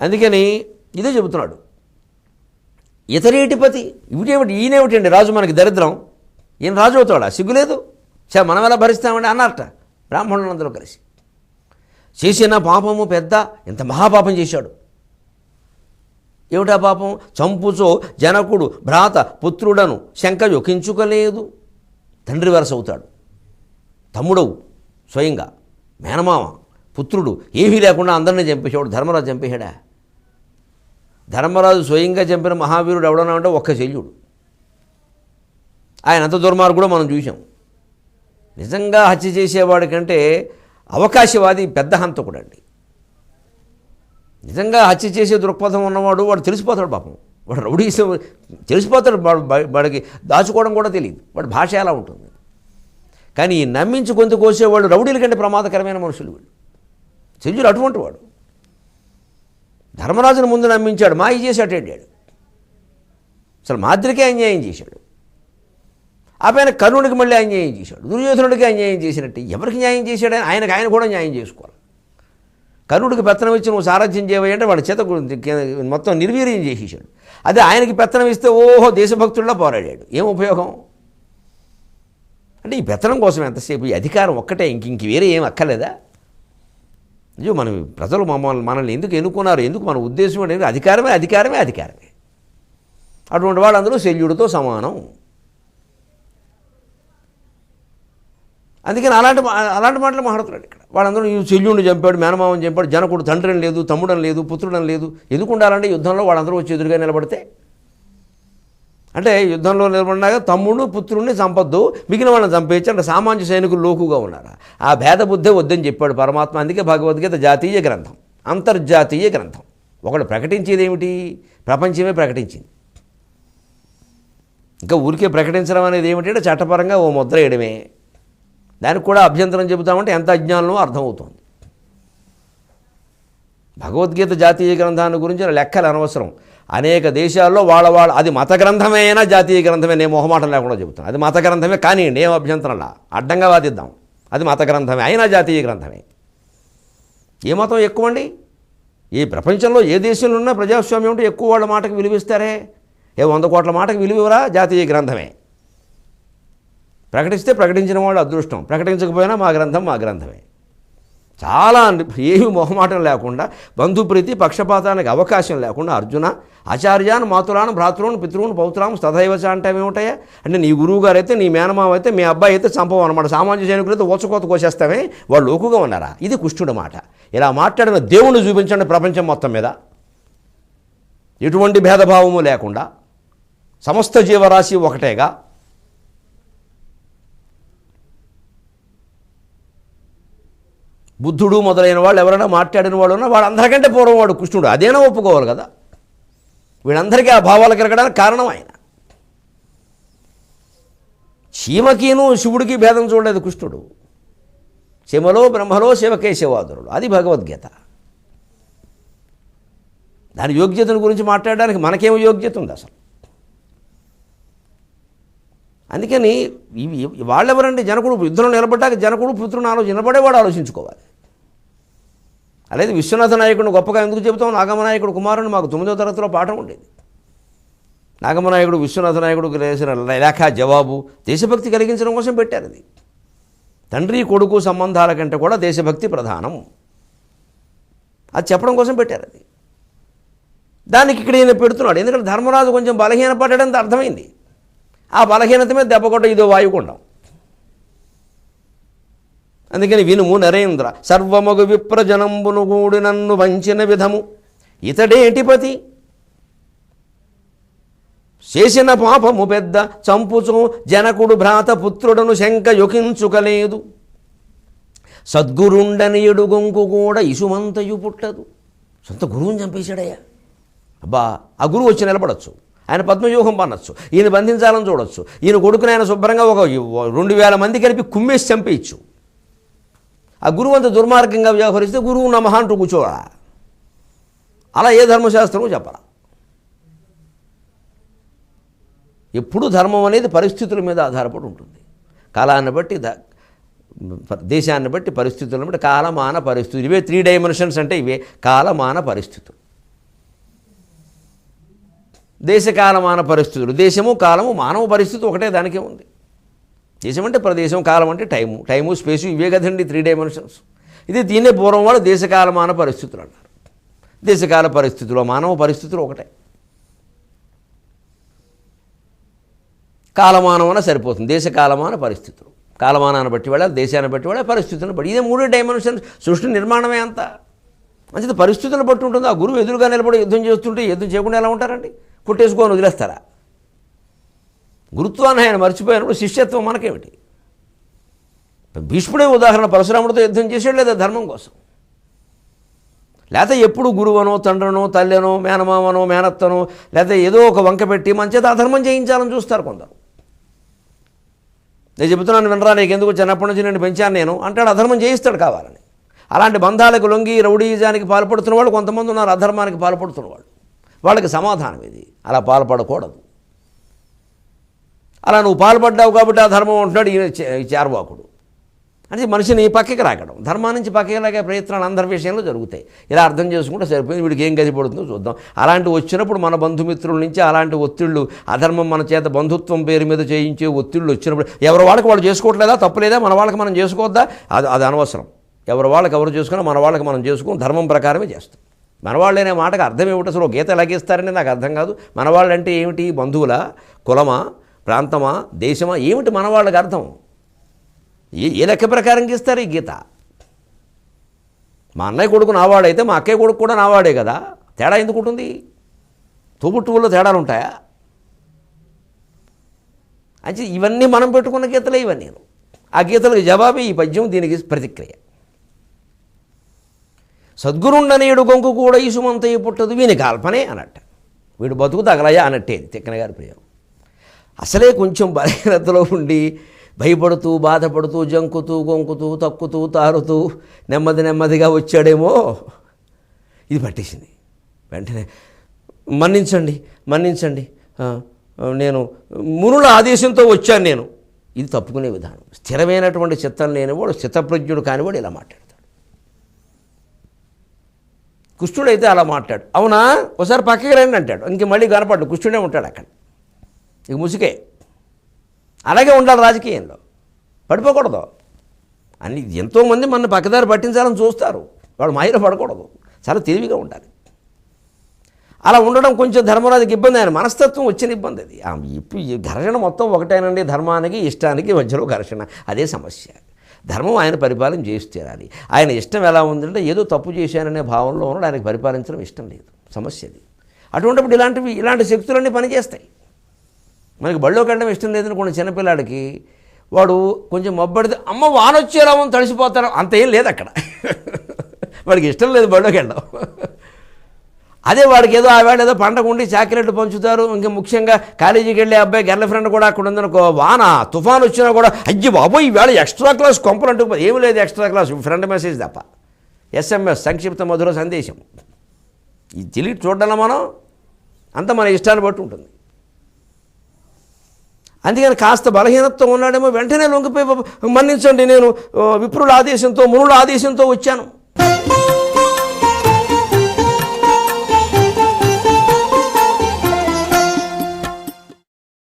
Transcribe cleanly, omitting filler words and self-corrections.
అందుకని ఇదే చెబుతున్నాడు. ఇతరేటిపతి ఈయనేమిటండి రాజు, మనకి దరిద్రం, ఈయన రాజు అవుతాడా, సిగ్గులేదు, మనం ఎలా భరిస్తామండి అన్నారట బ్రాహ్మణులందరూ కలిసి. చేసిన పాపము పెద్ద, ఎంత మహాపాపం చేశాడు. ఏమిటా పాపం? చంపుచో జనకుడు భ్రాత పుత్రుడను శంక యొకించుకలేదు. తండ్రి వరస అవుతాడు, తమ్ముడవు, స్వయంగా మేనమామ, పుత్రుడు, ఏమీ లేకుండా అందరినీ చంపేశాడు. ధర్మరాజు చంపేశాడా? ధర్మరాజు స్వయంగా చంపిన మహావీరుడు ఎవడన్నా అంటే ఒక్క శల్యుడు. ఆయన అంత దుర్మార్గుడో మనం చూసాం. నిజంగా హత్య చేసేవాడి కంటే అవకాశవాది పెద్ద హంతకుడు అండి. నిజంగా హత్య చేసే దృక్పథం ఉన్నవాడు వాడు తెలిసిపోతాడు పాపం. వాడు రౌడీ తెలిసిపోతాడు, వాడికి దాచుకోవడం కూడా తెలియదు, వాడి భాష ఎలా ఉంటుంది. కానీ నమ్మించి గొంతు కోసేవాళ్ళు రౌడీల కంటే ప్రమాదకరమైన మనుషులు వీళ్ళు. శల్యుడు అటువంటి వాడు. ధర్మరాజును ముందు నమ్మించాడు, మాయ చేసి అటెండాడు. అసలు మాద్రికే అన్యాయం చేశాడు. ఆ పైన కర్ణుడికి మళ్ళీ అన్యాయం చేశాడు, దుర్యోధనుడికి అన్యాయం చేసినట్టు. ఎవరికి న్యాయం చేశాడు? ఆయన కూడా న్యాయం చేసుకోవాలి. కర్ణుడికి పెత్తనం ఇచ్చి నువ్వు సారథ్యం చేయవంటే వాడి చేత మొత్తం నిర్వీర్యం చేసేసాడు. అదే ఆయనకి పెత్తనం ఇస్తే ఓహో దేశభక్తుల్లో పోరాడాడు. ఏం ఉపయోగం? అంటే ఈ పెత్తనం కోసం ఎంతసేపు, ఈ అధికారం ఒక్కటే, ఇంక వేరే ఏం అక్కర్లేదా? అయ్యో, మనం ప్రజలు మనల్ని ఎందుకు ఎన్నుకున్నారు, ఎందుకు మన ఉద్దేశం అనేది అధికారమే అధికారమే అధికారమే. అటువంటి వాళ్ళందరూ శల్యుడితో సమానం. అందుకని అలాంటి మాటలు మాట్లాడుతున్నాడు ఇక్కడ. వాళ్ళందరూ ఈ శల్యుడిని చంపాడు, మేనమామని చంపాడు, జనకుడు తండ్రిని లేదు, తమ్ముడని లేదు, పుత్రుడని లేదు. ఎందుకు ఉండాలంటే యుద్ధంలో వాళ్ళందరూ వచ్చి ఎదురుగా నిలబడితే, అంటే యుద్ధంలో నిలబడినాక తమ్ముడు పుత్రుడిని చంపొద్దు, మిగిలిన వాళ్ళని చంపేయచ్చు అంటే సామాన్య సైనికులు లోకుగా ఉన్నారు. ఆ భేద బుద్ధే వద్దని చెప్పాడు పరమాత్మ. అందుకే భగవద్గీత జాతీయ గ్రంథం, అంతర్జాతీయ గ్రంథం. ఒకడు ప్రకటించేది ఏమిటి? ప్రపంచమే ప్రకటించింది. ఇంకా ఊరికే ప్రకటించడం అనేది ఏమిటంటే చట్టపరంగా ఓ ముద్ర వేయడమే. దానికి కూడా అభ్యంతరం చెబుతామంటే ఎంత అజ్ఞానమో అర్థమవుతుంది. భగవద్గీత జాతీయ గ్రంథాన్ని గురించి లెక్కలు అనవసరం. అనేక దేశాల్లో వాళ్ళ అది మత గ్రంథమే అయినా జాతీయ గ్రంథమే, నేను మొహమాటం లేకుండా చెబుతాను. అది మత గ్రంథమే కానివ్వండి, ఏం అభ్యంతరంలా, అడ్డంగా వాదిద్దాం. అది మత గ్రంథమే అయినా జాతీయ గ్రంథమే. ఏ మతం ఎక్కువ అండి? ఈ ప్రపంచంలో ఏ దేశంలో ఉన్నా ప్రజాస్వామ్యం ఉంటే ఎక్కువ వాళ్ళ మాటకు విలువిస్తారే. 100 కోట్ల మాటకు విలువరా? జాతీయ గ్రంథమే. ప్రకటిస్తే ప్రకటించిన వాళ్ళు అదృష్టం, ప్రకటించకపోయినా మా గ్రంథం మా గ్రంథమే. చాలా ఏమి మొహమాటం లేకుండా, బంధుప్రీతి పక్షపాతానికి అవకాశం లేకుండా అర్జున ఆచార్యాన్ మాతులాను భ్రాతృను పితృను పౌత్రాం తథైవచ అంటే ఏమిటాయా అంటే, నీ గురువు గారు అయితే, నీ మేనమావ అయితే, మీ అబ్బాయి అయితే చంపవు అనమాట. సామాన్య సైనికులు అయితే ఓచకోత కోసేస్తామే, వాళ్ళు లోకుగా ఉన్నారా? ఇది కుష్ఠుడి మాట. ఇలా మాట్లాడిన దేవుణ్ణి చూపించండి ప్రపంచం మొత్తం మీద, ఎటువంటి భేదభావము లేకుండా సమస్త జీవరాశి ఒకటేగా. బుద్ధుడు మొదలైన వాళ్ళు ఎవరైనా మాట్లాడిన వాళ్ళు ఉన్నా వాళ్ళందరికంటే పూర్వం వాడు కృష్ణుడు, అదేనా ఒప్పుకోవాలి కదా. వీళ్ళందరికీ ఆ భావాలు కలగడానికి కారణం ఆయన. చీమకిను శివుడికి భేదం చూడలేదు కృష్ణుడు. శిమలో బ్రహ్మలో శివకేశవాదురుడు, అది భగవద్గీత. దాని యోగ్యతను గురించి మాట్లాడడానికి మనకేమో యోగ్యత ఉంది అసలు? అందుకని వాళ్ళెవరండి? జనకుడు యుద్ధంలో నిలబడ్డాక జనకుడు పుత్రుని నిలబడేవాడు ఆలోచించుకోవాలి. అలాగే విశ్వనాథ నాయకుడిని గొప్పగా ఎందుకు చెబుతాం? నాగమనాయకుడు కుమారుని మాకు 9వ తరగతిలో పాఠం ఉండేది. నాగమనాయకుడు విశ్వనాథ నాయకుడికి రాసిన లేఖ జవాబు దేశభక్తి కలిగించడం కోసం పెట్టారు. అది తండ్రి కొడుకు సంబంధాల కంటే కూడా దేశభక్తి ప్రధానం, అది చెప్పడం కోసం పెట్టారు. అది దానికి ఇక్కడ ఈయన పెడుతున్నాడు. ఎందుకంటే ధర్మరాజు కొంచెం బలహీనపడ్డాడంత అర్థమైంది. ఆ బలహీనత మీద దెబ్బకొట్ట ఇదో వాయుకొండం. అందుకని వినుము నరేంద్ర, సర్వమగు విప్రజనంబును గూడి నన్ను వంచిన విధము ఇతడేటిపతి, చేసిన పాపము పెద్ద, చంపుచు జనకుడు భ్రాత పుత్రుడను శంక యొకించుకలేదు, సద్గురుండని ఎడుగొంకు కూడా ఇసుమంతయు పుట్టదు. సొంత గురువుని చంపేశాడయ్యా. అబ్బా, ఆ గురువు వచ్చి నిలబడచ్చు, ఆయన పద్మవ్యూహం పన్నచ్చు, ఈయన బంధించాలని చూడొచ్చు, ఈయన కొడుకుని ఆయన శుభ్రంగా ఒక 2000 మంది కలిపి కుమ్మేసి చంపేయచ్చు. ఆ గురువు అంత దుర్మార్గంగా వ్యవహరిస్తే గురువు నమః అంటూ కూర్చోవాలా? అలా ఏ ధర్మశాస్త్రము చెప్పాలా? ఎప్పుడు ధర్మం అనేది పరిస్థితుల మీద ఆధారపడి ఉంటుంది. కాలాన్ని బట్టి, దేశాన్ని బట్టి, పరిస్థితులను బట్టి, కాలమాన పరిస్థితులు. ఇవే 3 డైమెన్షన్స్ అంటే ఇవే కాలమాన పరిస్థితులు. దేశకాలమాన పరిస్థితులు. దేశము కాలము మానవ పరిస్థితి ఒకటే, దానికే ఉంది. దేశం అంటే ప్రదేశం, కాలం అంటే టైము స్పేసు, ఇవే కదండి 3 డైమెన్షన్స్. దీన్నే పూర్వం వాళ్ళు దేశకాలమాన పరిస్థితులు అన్నారు. దేశకాల పరిస్థితులు మానవ పరిస్థితులు ఒకటే. కాలమానం అన్న సరిపోతుంది. దేశకాలమాన పరిస్థితులు, కాలమానాన్ని బట్టి వాళ్ళ, దేశాన్ని బట్టి వాళ్ళ, పరిస్థితులను బట్టి. ఇదే 3 డైమెన్షన్స్. సృష్టి నిర్మాణమే అంతా. మంచిది పరిస్థితులను బట్టి ఉంటుంది. ఆ గురువు ఎదురుగా నిలబడి యుద్ధం చేస్తుంటే యుద్ధం చేయకుండా ఎలా ఉంటారండి? కొట్టేసుకొని వదిలేస్తారా? గురుత్వాన్ని ఆయన మర్చిపోయినప్పుడు శిష్యత్వం మనకేమిటి? భీష్ముడే ఉదాహరణ. పరశురాముడితో యుద్ధం చేసాడు లేదా? ధర్మం కోసం. లేకపోతే ఎప్పుడు గురువనో, తండ్రినో, తల్లెనో, మేనమామనో, మేనత్తనో, లేకపోతే ఏదో ఒక వంక పెట్టి మంచిది అధర్మం చేయించాలని చూస్తారు కొందరు. నేను చెబుతున్నాను వినరా, నీకు ఎందుకు చిన్నప్పటి నుంచి నేను పెంచాను నేను అంటాడు. అధర్మం చేయిస్తాడు కావాలని. అలాంటి బంధాలకు లొంగి రౌడీజానికి పాల్పడుతున్న వాళ్ళు కొంతమంది ఉన్నారు. అధర్మానికి పాల్పడుతున్న వాళ్ళు. వాళ్ళకి సమాధానం ఇది, అలా పాల్పడకూడదు. అలా నువ్వు పాల్పడ్డావు కాబట్టి ఆ ధర్మం ఉంటున్నాడు ఈ చార్వాకుడు. అంటే మనిషిని పక్కకి రాకడం, ధర్మా నుంచి పక్కకి లాగే ప్రయత్నాలు అందరి విషయంలో జరుగుతాయి. ఇలా అర్థం చేసుకుంటే సరిపోయింది. వీడికి ఏం గది పడుతుందో చూద్దాం. అలాంటి వచ్చినప్పుడు మన బంధుమిత్రుల నుంచి అలాంటి ఒత్తిళ్ళు, అధర్మం మన చేత బంధుత్వం పేరు మీద చేయించే ఒత్తిళ్ళు వచ్చినప్పుడు ఎవరి వాళ్ళకి వాళ్ళు చేసుకోవట్లేదా? తప్పులేదా? మన వాళ్ళకి మనం చేసుకోవద్దా? అది అనవసరం. ఎవరి వాళ్ళకి ఎవరు చేసుకున్నా మన వాళ్ళకి మనం చేసుకుని ధర్మం ప్రకారమే చేస్తాం. మనవాళ్ళు అనే మాటకు అర్థం ఏమిటి? అసలు గీత ఎలాగేస్తారని నాకు అర్థం కాదు. మనవాళ్ళు అంటే ఏమిటి? బంధువుల, కులమా, ప్రాంతమా, దేశమా, ఏమిటి మనవాళ్ళకి అర్థం? ఏ లెక్క ప్రకారం గీస్తారు ఈ గీత? మా అన్నయ్య కొడుకు నావాడైతే మా అక్కయ్య కొడుకు కూడా నావాడే కదా. తేడా ఎందుకు ఉంటుంది? తోబుట్టువుల్లో తేడాలు ఉంటాయా? అంటే ఇవన్నీ మనం పెట్టుకున్న గీతలే ఇవన్నీ. ఆ గీతలకు జవాబే ఈ పద్యం, దీనికి ప్రతిక్రియ. సద్గురుండనేడు గొంకు కూడా ఈసుమంతయ్య పుట్టదు వీని కాల్పనే అన్నట్ట. వీడు బతుకు తగలయా అన్నట్టేది తిక్కన గారి ప్రియం. అసలే కొంచెం బలహీనతలో ఉండి భయపడుతూ, బాధపడుతూ, జంకుతూ, గొంకుతూ, తక్కుతూ, తారుతూ నెమ్మదిగా వచ్చాడేమో. ఇది పట్టేసింది. వెంటనే మన్నించండి, నేను మునుల ఆదేశంతో వచ్చాను నేను. ఇది తప్పుకునే విధానం. స్థిరమైనటువంటి చిత్తం లేనివాడు, స్థితప్రజ్ఞుడు కానివాడు ఇలా మాట్లాడతాడు. కృష్ణుడైతే అలా మాట్లాడు. అవునా, ఒకసారి పక్కకి రండి అంటాడు. ఇంక మళ్ళీ కనపడ్డు, కృష్ణుడే ఉంటాడు అక్కడ. ఇక ముసుకే. అలాగే ఉండాలి రాజకీయంలో. పడిపోకూడదు. అని ఎంతోమంది మన పక్కదారి పట్టించాలని చూస్తారు. వాడు మాయలో పడకూడదు. చాలా తెలివిగా ఉండాలి. అలా ఉండడం కొంచెం ధర్మరాజుకి ఇబ్బంది. ఆయన మనస్తత్వం వచ్చిన ఇబ్బంది అది. ఇప్పుడు ఈ ఘర్షణ మొత్తం ఒకటేనండి. ధర్మానికి ఇష్టానికి మధ్యలో ఘర్షణ. అదే సమస్య. ధర్మం ఆయన పరిపాలన చేసి తీరాలి. ఆయన ఇష్టం ఎలా ఉందంటే ఏదో తప్పు చేశాననే భావంలో ఉన్నాడు. ఆయనకు పరిపాలించడం ఇష్టం లేదు. సమస్య అది. అటువంటిప్పుడు ఇలాంటి శక్తులన్నీ పనిచేస్తాయి. మనకి బళ్ళో కండం ఇష్టం లేదనుకోండి చిన్నపిల్లాడికి, వాడు కొంచెం మబ్బడితే అమ్మ వానొచ్చేలా ఉంది తడిసిపోతాడు, అంత ఏం లేదు అక్కడ. వాడికి ఇష్టం లేదు బళ్ళోకి వెళ్ళడం. అదే వాడికి ఏదో ఆవేళ ఏదో పండగ ఉండి చాక్లెట్లు పంచుతారు. ఇంకా ముఖ్యంగా కాలేజీకి వెళ్ళే అబ్బాయి గర్ల్ ఫ్రెండ్ కూడా అక్కడ ఉందనుకో, వాన తుఫాను వచ్చినా కూడా అయ్యి బాబోయ్ ఈవేళ ఎక్స్ట్రా క్లాస్ కొంపలు అంటూ ఏమి లేదు ఎక్స్ట్రా క్లాస్, ఫ్రెండ్ మెసేజ్ తప్ప, SMS సంక్షిప్త మధుర సందేశం. ఈ తెలియదు చూడాలా మనం. అంతా మన ఇష్టాన్ని బట్టి ఉంటుంది. అందుకని కాస్త బలహీనత్వం ఉన్నాడేమో, వెంటనే లొంగిపోయి మన్నించండి నేను విప్రుల ఆదేశంతో, మునుల ఆదేశంతో వచ్చాను.